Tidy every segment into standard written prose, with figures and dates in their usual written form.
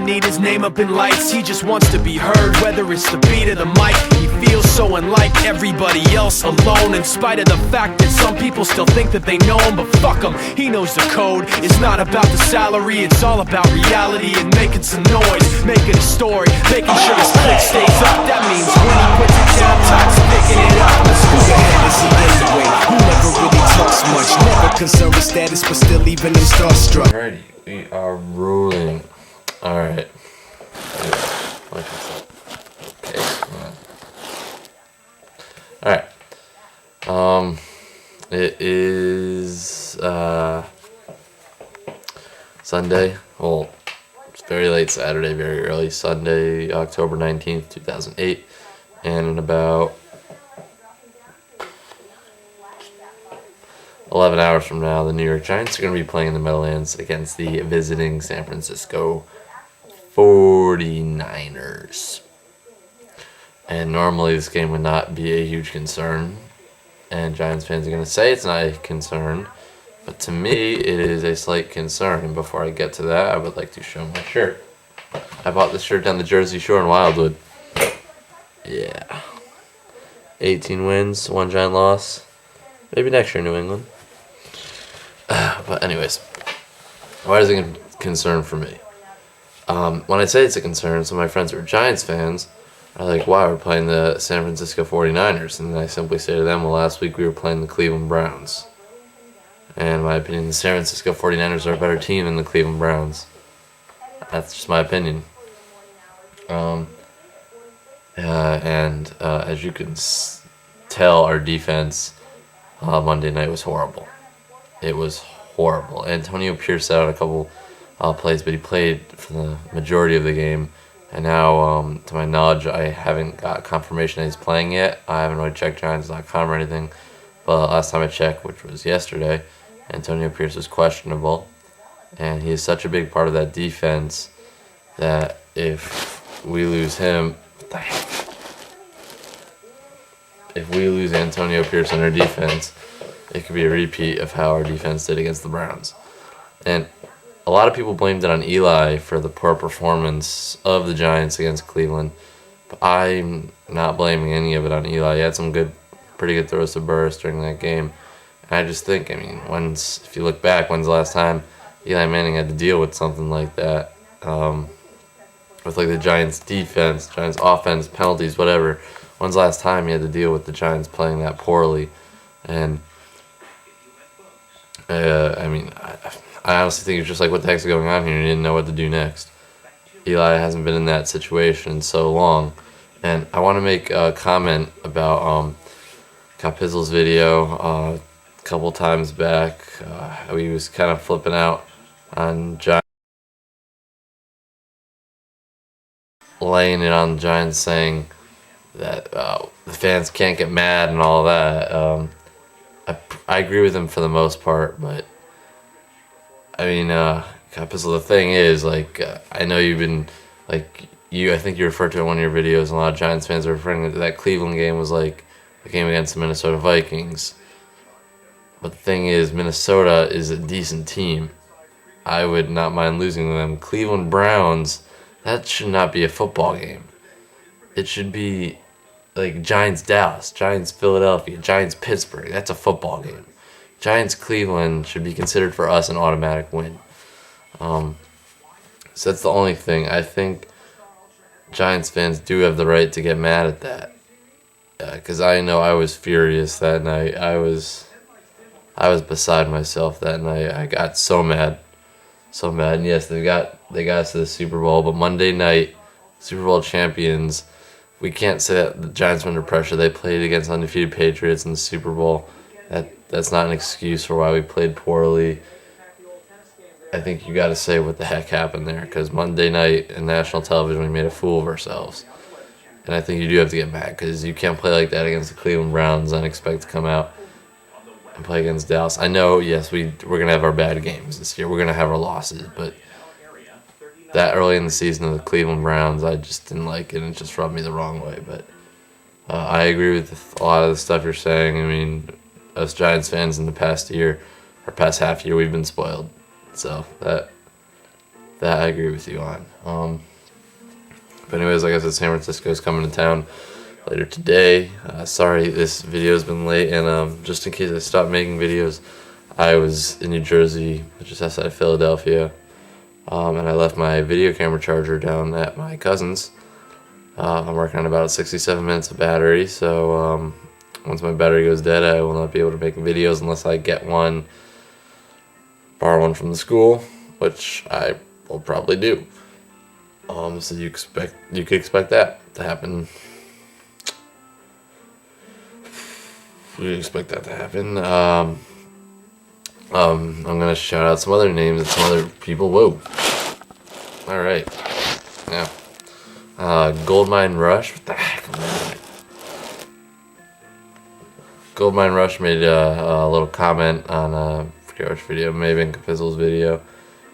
need his name up in lights. He just wants to be heard, whether it's the beat or the mic. He feels so unlike everybody else, alone, in spite of the fact that some people still think that they know him. But fuck him, he knows the code. It's not about the salary, it's all about reality and making some noise, making a story, making sure his click stays up. That means when he puts it down, Todd's picking it up. Let's go ahead and see anyway. Who never really talks much, never concerned with status, but still leaving him starstruck. Alrighty, we are rolling. Alright. Okay, alright. It is Sunday. Well, it's very late Saturday, very early Sunday, October 19th, 2008. And in about 11 hours from now, the New York Giants are going to be playing in the Meadowlands against the visiting San Francisco 49ers. And normally this game would not be a huge concern, and Giants fans are going to say it's not a concern, but to me it is a slight concern. And before I get to that, I would like to show my shirt. I bought this shirt down the Jersey Shore in Wildwood. Yeah. 18 wins, 1 Giant loss. Maybe next year, New England. But anyways, why is it a concern for me? When I say it's a concern, some of my friends who are Giants fans are like, wow, we're playing the San Francisco 49ers. And I simply say to them, well, last week we were playing the Cleveland Browns. And in my opinion, the San Francisco 49ers are a better team than the Cleveland Browns. That's just my opinion. As you can tell, our defense Monday night was horrible. It was horrible. Antonio Pierce out a couple plays, but he played for the majority of the game. And now, to my knowledge, I haven't got confirmation that he's playing yet. I haven't really checked Giants.com or anything. But last time I checked, which was yesterday, Antonio Pierce was questionable. And he is such a big part of that defense that if we lose him, if we lose Antonio Pierce on our defense, it could be a repeat of how our defense did against the Browns. And a lot of people blamed it on Eli for the poor performance of the Giants against Cleveland, but I'm not blaming any of it on Eli. He had some pretty good throws to Burris during that game. And I just think, if you look back, when's the last time Eli Manning had to deal with something like that? With like the Giants defense, Giants offense, penalties, whatever. When's the last time he had to deal with the Giants playing that poorly? And I honestly think it's just like, what the heck's going on here? He didn't know what to do next. Eli hasn't been in that situation in so long. And I want to make a comment about Capizzle's video a couple times back. He was kind of flipping out on Giants, laying it on the Giants, saying that the fans can't get mad and all that. I agree with him for the most part, but Capizzle, the thing is, I know you've been, I think you referred to it in one of your videos, and a lot of Giants fans are referring to that Cleveland game was like the game against the Minnesota Vikings. But the thing is, Minnesota is a decent team. I would not mind losing to them. Cleveland Browns, that should not be a football game. It should be like Giants Dallas, Giants Philadelphia, Giants Pittsburgh. That's a football game. Giants Cleveland should be considered for us an automatic win. So that's the only thing. I think Giants fans do have the right to get mad at that. Because I know I was furious that night. I was beside myself that night. I got so mad. So mad. And yes, they got us to the Super Bowl, but Monday night, Super Bowl champions, we can't say that the Giants were under pressure. They played against undefeated Patriots in the Super Bowl. That's not an excuse for why we played poorly. I think you got to say what the heck happened there, because Monday night in national television we made a fool of ourselves. And I think you do have to get mad, because you can't play like that against the Cleveland Browns and expect to come out and play against Dallas. I know, yes, we're going to have our bad games this year. We're going to have our losses, but that early in the season of the Cleveland Browns, I just didn't like it, and it just rubbed me the wrong way. But I agree with a lot of the stuff you're saying. Us Giants fans in the past year, or past half year, we've been spoiled. So That I agree with you on. But anyways, like I said, San Francisco's coming to town later today. Sorry this video's been late, and just in case I stop making videos, I was in New Jersey, just outside of Philadelphia, and I left my video camera charger down at my cousin's. I'm working on about 67 minutes of battery, so once my battery goes dead, I will not be able to make videos unless I get one, borrow one from the school, which I will probably do. So you could expect that to happen. We expect that to happen. I'm gonna shout out some other names and some other people. Whoa. All right. Now, Goldmine Rush. What the heck? Goldmine Rush made a little comment on I forget which video, maybe in Capizzle's video,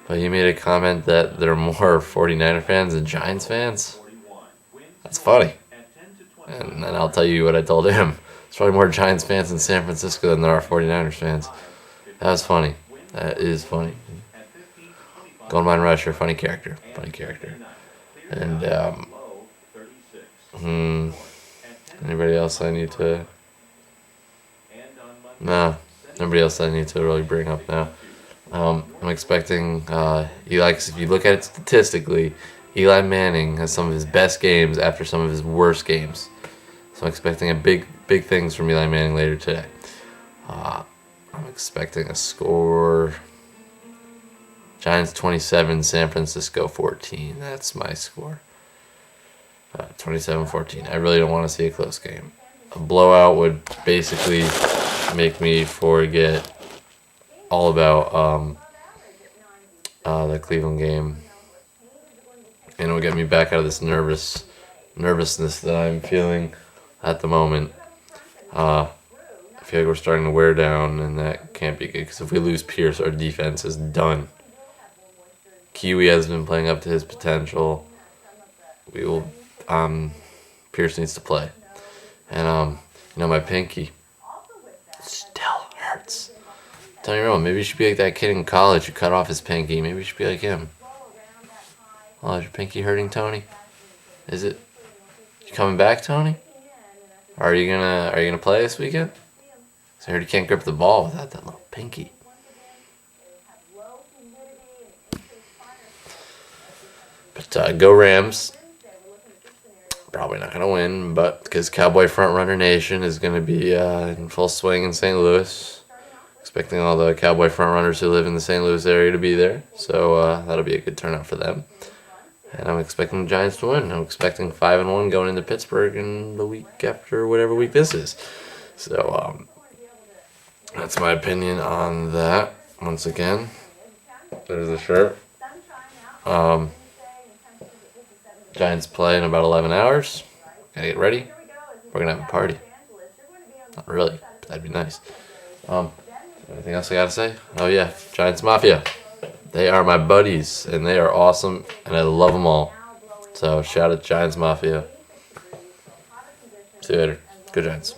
but he made a comment that there are more 49er fans than Giants fans. That's funny. And then I'll tell you what I told him. There's probably more Giants fans in San Francisco than there are 49ers fans. That was funny. That is funny. Goldmine Rush, funny character. Funny character. And, anybody else I need to... Nah, nobody else I need to really bring up now. I'm expecting Eli, 'cause if you look at it statistically, Eli Manning has some of his best games after some of his worst games. So I'm expecting big things from Eli Manning later today. I'm expecting a score. Giants 27, San Francisco 14. That's my score. 27-14. I really don't want to see a close game. A blowout would basically make me forget all about the Cleveland game, and it will get me back out of this nervousness that I'm feeling at the moment. I feel like we're starting to wear down, and that can't be good, because if we lose Pierce, our defense is done. Kiwi has been playing up to his potential. We will. Pierce needs to play, and my pinky still hurts. Tell me wrong. Maybe you should be like that kid in college who cut off his pinky. Maybe you should be like him. Oh, is your pinky hurting, Tony? Is it? You coming back, Tony? Are you gonna play this weekend? 'Cause I heard you can't grip the ball without that little pinky. But go Rams. Probably not gonna win, but because Cowboy Frontrunner Nation is gonna be in full swing in St. Louis. Expecting all the Cowboy Frontrunners who live in the St. Louis area to be there, so that'll be a good turnout for them. And I'm expecting the Giants to win. I'm expecting 5-1 going into Pittsburgh in the week after whatever week this is. So that's my opinion on that. Once again, there's the shirt. Giants play in about 11 hours. Gotta get ready. We're gonna have a party. Not really, but that'd be nice. Anything else I gotta say? Oh yeah, Giants Mafia. They are my buddies, and they are awesome, and I love them all. So shout out Giants Mafia. See you later. Good Giants.